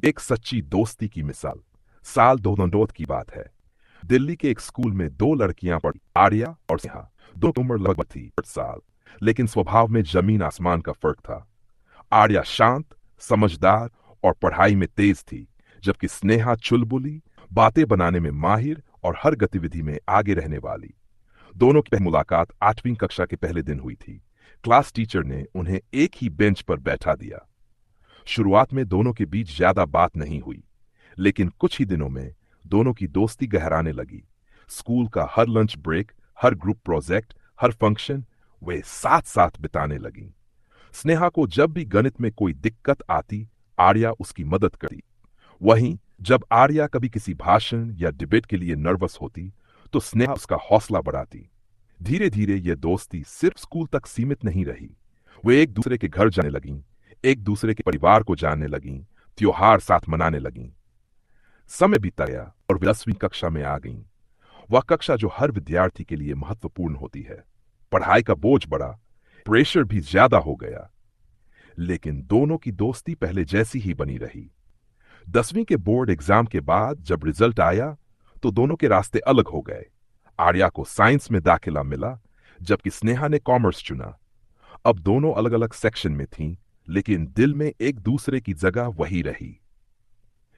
एक सच्ची दोस्ती की मिसाल। साल 2002 की बात है। दिल्ली के एक स्कूल में दो लड़कियां पढ़ी, आर्या और स्नेहा। दोनों की उम्र लगभग थी 8 साल, लेकिन स्वभाव में जमीन आसमान का फर्क था। आर्या शांत, समझदार और पढ़ाई में तेज थी, जबकि स्नेहा चुलबुली, बातें बनाने में माहिर और हर गतिविधि में आगे रहने वाली। दोनों की पहली मुलाकात 8वीं कक्षा के पहले दिन हुई थी। क्लास टीचर ने उन्हें एक ही बेंच पर बैठा दिया। शुरुआत में दोनों के बीच ज्यादा बात नहीं हुई, लेकिन कुछ ही दिनों में दोनों की दोस्ती गहराने लगी। स्कूल का हर लंच ब्रेक, हर ग्रुप प्रोजेक्ट, हर फंक्शन वे साथ साथ बिताने लगी। स्नेहा को जब भी गणित में कोई दिक्कत आती, आर्या उसकी मदद करती। वहीं जब आर्या कभी किसी भाषण या डिबेट के लिए नर्वस होती, तो स्नेहा उसका हौसला बढ़ाती। धीरे धीरे यह दोस्ती सिर्फ स्कूल तक सीमित नहीं रही। वे एक दूसरे के घर जाने लगीं, एक दूसरे के परिवार को जानने लगीं, त्योहार साथ मनाने लगीं। समय बीता गया और वे 10वीं कक्षा में आ गईं। वह कक्षा जो हर विद्यार्थी के लिए महत्वपूर्ण होती है। पढ़ाई का बोझ बढ़ा, प्रेशर भी ज्यादा हो गया, लेकिन दोनों की दोस्ती पहले जैसी ही बनी रही। 10वीं के बोर्ड एग्जाम के बाद जब रिजल्ट आया, तो दोनों के रास्ते अलग हो गए। आर्या को साइंस में दाखिला मिला, जबकि स्नेहा ने कॉमर्स चुना। अब दोनों अलग अलग सेक्शन में थीं, लेकिन दिल में एक दूसरे की जगह वही रही।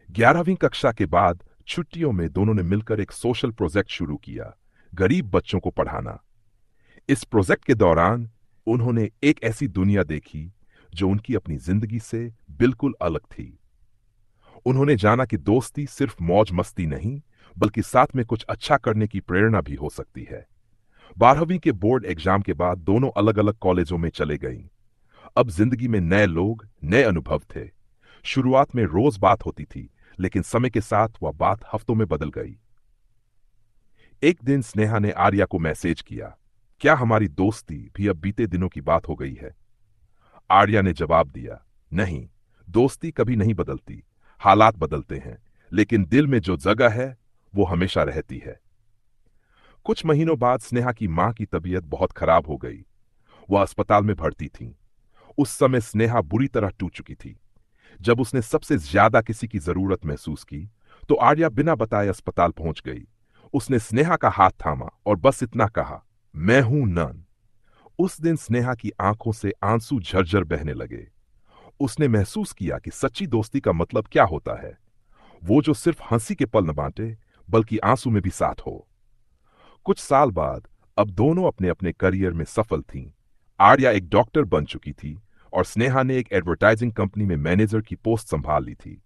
11वीं कक्षा के बाद छुट्टियों में दोनों ने मिलकर एक सोशल प्रोजेक्ट शुरू किया, गरीब बच्चों को पढ़ाना। इस प्रोजेक्ट के दौरान उन्होंने एक ऐसी दुनिया देखी जो उनकी अपनी जिंदगी से बिल्कुल अलग थी। उन्होंने जाना कि दोस्ती सिर्फ मौज मस्ती नहीं, बल्कि साथ में कुछ अच्छा करने की प्रेरणा भी हो सकती है। 12वीं के बोर्ड एग्जाम के बाद दोनों अलग अलग कॉलेजों में चले गईं। अब जिंदगी में नए लोग, नए अनुभव थे। शुरुआत में रोज बात होती थी, लेकिन समय के साथ वह बात हफ्तों में बदल गई। एक दिन स्नेहा ने आर्या को मैसेज किया, क्या हमारी दोस्ती भी अब बीते दिनों की बात हो गई है? आर्या ने जवाब दिया, नहीं, दोस्ती कभी नहीं बदलती, हालात बदलते हैं, लेकिन दिल में जो जगह है वो हमेशा रहती है। कुछ महीनों बाद स्नेहा की मां की तबीयत बहुत खराब हो गई। वह अस्पताल में भर्ती थी। उस समय स्नेहा बुरी तरह टूट चुकी थी। जब उसने सबसे ज्यादा किसी की जरूरत महसूस की, तो आर्या बिना बताए अस्पताल पहुंच गई। उसने स्नेहा का हाथ थामा और बस इतना कहा, मैं हूं नन। उस दिन स्नेहा की आंखों से आंसू झरझर बहने लगे। उसने महसूस किया कि सच्ची दोस्ती का मतलब क्या होता है, वो जो सिर्फ हंसी के पल न बांटे, बल्कि आंसू में भी साथ हो। कुछ साल बाद अब दोनों अपने अपने करियर में सफल थीं। आर्या एक डॉक्टर बन चुकी थी और स्नेहा ने एक एडवर्टाइजिंग कंपनी में मैनेजर की पोस्ट संभाल ली थी।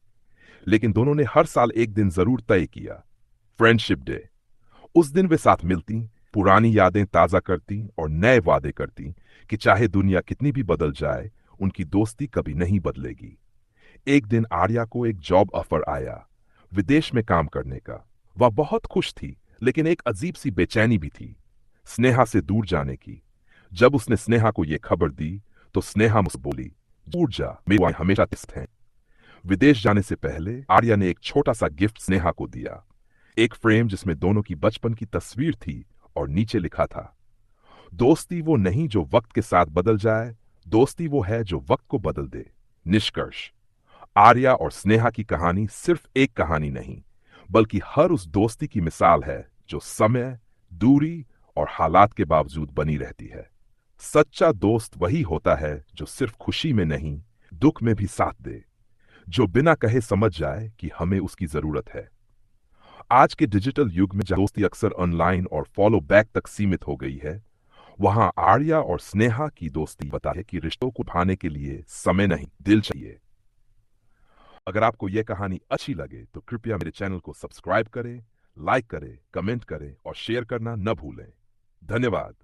लेकिन दोनों ने हर साल एक दिन जरूर तय किया, फ्रेंडशिप डे। उस दिन वे साथ मिलती, पुरानी यादें ताजा करती और नए वादे करती कि चाहे दुनिया कितनी भी बदल जाए, उनकी दोस्ती कभी नहीं बदलेगी। एक दिन आर्या को एक जॉब ऑफर आया, विदेश में काम करने का। वह बहुत खुश थी, लेकिन एक अजीब सी बेचैनी भी थी, स्नेहा से दूर जाने की। जब उसने स्नेहा को यह खबर दी, तो स्नेहा मुझसे बोली, दूर जा, मेरे वहां हमेशा तिस्त हैं। विदेश जाने से पहले आर्या ने एक छोटा सा गिफ्ट स्नेहा को दिया, एक फ्रेम जिसमें दोनों की बचपन की तस्वीर थी और नीचे लिखा था, दोस्ती वो नहीं जो वक्त के साथ बदल जाए, दोस्ती वो है जो वक्त को बदल दे। निष्कर्ष, आर्या और स्नेहा की कहानी सिर्फ एक कहानी नहीं, बल्कि हर उस दोस्ती की मिसाल है जो समय, दूरी और हालात के बावजूद बनी रहती है। सच्चा दोस्त वही होता है जो सिर्फ खुशी में नहीं, दुख में भी साथ दे, जो बिना कहे समझ जाए कि हमें उसकी जरूरत है। आज के डिजिटल युग में जहां दोस्ती अक्सर ऑनलाइन और फॉलो बैक तक सीमित हो गई है, वहां आर्या और स्नेहा की दोस्ती बता है कि रिश्तों को भाने के लिए समय नहीं, दिल चाहिए। अगर आपको यह कहानी अच्छी लगे तो कृपया मेरे चैनल को सब्सक्राइब करें, लाइक करें, कमेंट करें और शेयर करना न भूलें। धन्यवाद।